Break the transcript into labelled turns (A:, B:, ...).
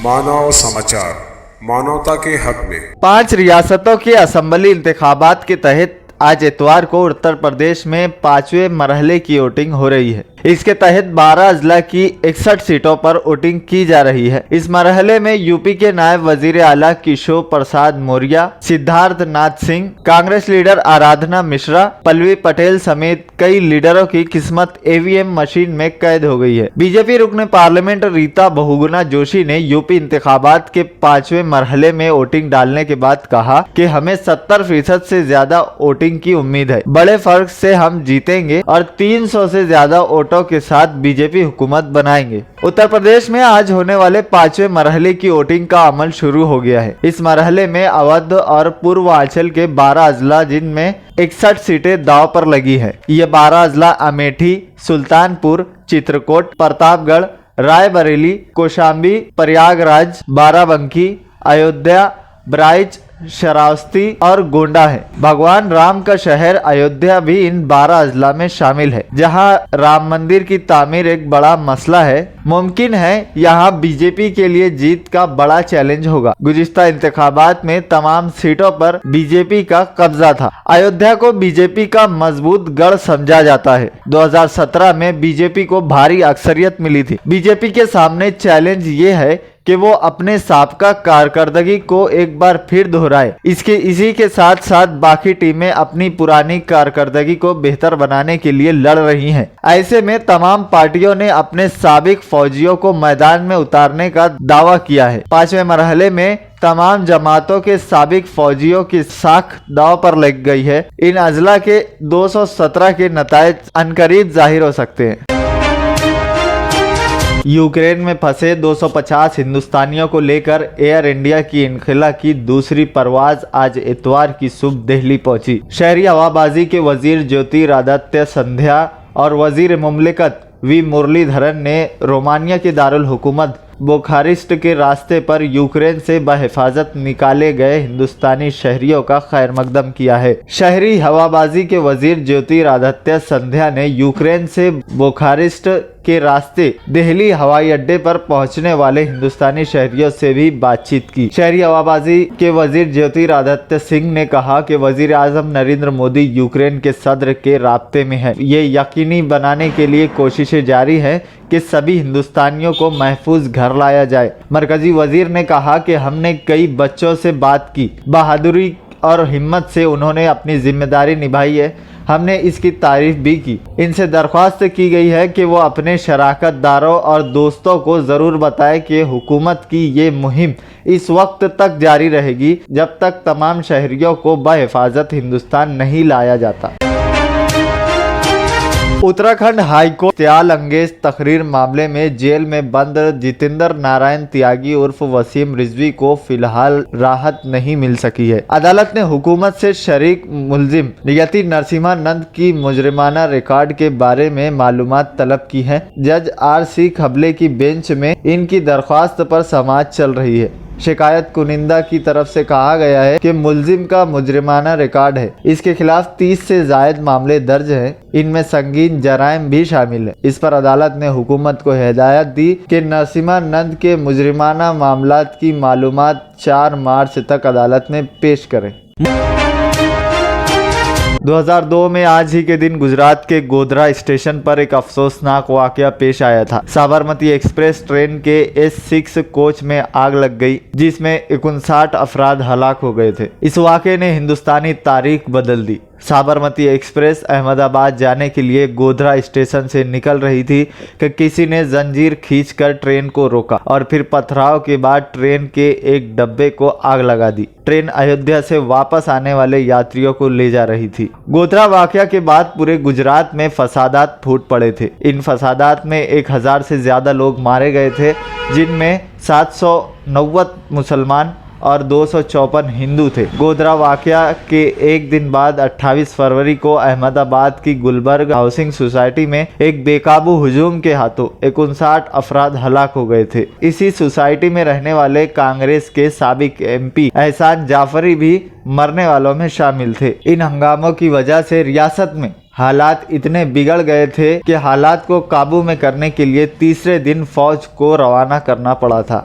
A: मानव समाचार, मानवता के हक में।
B: 5 रियासतों के असेंबली इंतखाबात के तहत आज इतवार को उत्तर प्रदेश में 5वें मरहले की वोटिंग हो रही है। इसके तहत 12 अजला की 61 सीटों पर वोटिंग की जा रही है। इस मरहले में यूपी के नायब वजीर आला किशोर प्रसाद मौर्य, सिद्धार्थ नाथ सिंह, कांग्रेस लीडर आराधना मिश्रा, पल्लवी पटेल समेत कई लीडरों की किस्मत ईवीएम मशीन में कैद हो गई है। बीजेपी रुकने पार्लियामेंट रीता बहुगुना जोशी ने यूपी इंतखाबात के 5वें मरहले में वोटिंग डालने के बाद कहा कि हमें 70% से ज्यादा वोटिंग की उम्मीद है। बड़े फर्क से हम जीतेंगे और 300 से ज्यादा वोटों के साथ बीजेपी हुकूमत बनाएंगे। उत्तर प्रदेश में आज होने वाले 5वें मरहले की वोटिंग का अमल शुरू हो गया है। इस मरहले में अवध और पूर्वांचल के 12 अजला जिनमें 61 सीटें दांव पर लगी है। ये 12 अजला अमेठी, सुल्तानपुर, चित्रकूट, प्रतापगढ़, रायबरेली, कौशाम्बी, प्रयागराज, बाराबंकी, अयोध्या, बहराइच, श्रावस्ती और गोंडा है। भगवान राम का शहर अयोध्या भी इन 12 अजला में शामिल है, जहां राम मंदिर की तामीर एक बड़ा मसला है। मुमकिन है यहां बीजेपी के लिए जीत का बड़ा चैलेंज होगा। गुज़िश्ता इंतखाबात में तमाम सीटों पर बीजेपी का कब्जा था। अयोध्या को बीजेपी का मजबूत गढ़ समझा जाता है। 2017 में बीजेपी को भारी अक्सरियत मिली थी। बीजेपी के सामने चैलेंज ये है कि वो अपने साबका कारकर्दगी को एक बार फिर दोहराए। इसी के साथ साथ बाकी टीमें अपनी पुरानी कारकर्दगी को बेहतर बनाने के लिए लड़ रही हैं। ऐसे में तमाम पार्टियों ने अपने साबिक फौजियों को मैदान में उतारने का दावा किया है। 5वें मरहले में तमाम जमातों के साबिक फौजियों की साख दाव पर लग गई है। इन अजला के 217 के नतायज अनकरीब जाहिर हो सकते हैं। यूक्रेन में फंसे 250 हिंदुस्तानियों को लेकर एयर इंडिया की इनखिला की दूसरी परवाज आज इतवार की सुबह दिल्ली पहुंची। शहरी हवाबाजी के वजीर ज्योतिरादित्य सिंधिया और वजीर मुमलिकत वी मुरलीधरन ने रोमानिया के दारुल हुकूमत बुखारेस्ट के रास्ते पर यूक्रेन से बहिफाजत निकाले गए हिंदुस्तानी शहरियों का खैर मकदम किया है। शहरी हवाबाजी के वजीर ज्योतिरादित्य सिंधिया ने यूक्रेन से बुखारेस्ट के रास्ते दिल्ली हवाई अड्डे पर पहुंचने वाले हिंदुस्तानी शहरियों से भी बातचीत की। शहरी हवाबाजी के वजीर ज्योतिरादित्य सिंह ने कहा कि वजीर आजम नरेंद्र मोदी यूक्रेन के सदर के राब्ते में है। ये यकीनी बनाने के लिए कोशिशें जारी हैं कि सभी हिंदुस्तानियों को महफूज घर लाया जाए। मरकजी वजीर ने कहा कि हमने कई बच्चों से बात की, बहादुरी और हिम्मत से उन्होंने अपनी जिम्मेदारी निभाई है। हमने इसकी तारीफ भी की। इनसे दरख्वास्त की गई है कि वो अपने शराकतदारों और दोस्तों को ज़रूर बताएं कि हुकूमत की ये मुहिम इस वक्त तक जारी रहेगी जब तक तमाम शहरियों को बहिफाजत हिंदुस्तान नहीं लाया जाता। उत्तराखंड हाईकोर्ट त्याल अंगेज तकरीर मामले में जेल में बंद जितेंद्र नारायण त्यागी उर्फ वसीम रिजवी को फिलहाल राहत नहीं मिल सकी है। अदालत ने हुकूमत से शरीक मुलजिम यति नरसिम्हानंद की मुजरिमाना रिकॉर्ड के बारे में मालूमात तलब की है। जज RC खबले की बेंच में इनकी दरख्वास्त पर समाअत चल रही है। शिकायत कुनिंदा की तरफ से कहा गया है कि मुलजिम का मुजरिमाना रिकॉर्ड है। इसके खिलाफ 30 से जायद मामले दर्ज हैं। इनमें संगीन जराइम भी शामिल है। इस पर अदालत ने हुकूमत को हिदायत दी कि नरसिम्हानंद के मुजरिमाना मामलात की मालूमात 4 मार्च तक अदालत में पेश करें। 2002 में आज ही के दिन गुजरात के गोधरा स्टेशन पर एक अफसोसनाक वाकया पेश आया था। साबरमती एक्सप्रेस ट्रेन के S6 कोच में आग लग गई, जिसमें 59 अफराद हलाक हो गए थे। इस वाकये ने हिंदुस्तानी तारीख बदल दी। साबरमती एक्सप्रेस अहमदाबाद जाने के लिए गोधरा स्टेशन से निकल रही थी कि किसी ने जंजीर खींचकर ट्रेन को रोका और फिर पथराव के बाद ट्रेन के एक डब्बे को आग लगा दी। ट्रेन अयोध्या से वापस आने वाले यात्रियों को ले जा रही थी। गोधरा वाकया के बाद पूरे गुजरात में फसादात फूट पड़े थे। इन फसादात में 1000 से ज्यादा लोग मारे गए थे, जिनमें 790 मुसलमान और 254 हिंदू थे। गोधरा वाकया के एक दिन बाद 28 फरवरी को अहमदाबाद की गुलबर्ग हाउसिंग सोसाइटी में एक बेकाबू हुजूम के हाथों 59 अफराद हलाक हो गए थे। इसी सोसाइटी में रहने वाले कांग्रेस के साबिक MP एहसान जाफरी भी मरने वालों में शामिल थे। इन हंगामों की वजह से रियासत में हालात इतने बिगड़ गए थे कि हालात को काबू में करने के लिए तीसरे दिन फौज को रवाना करना पड़ा था।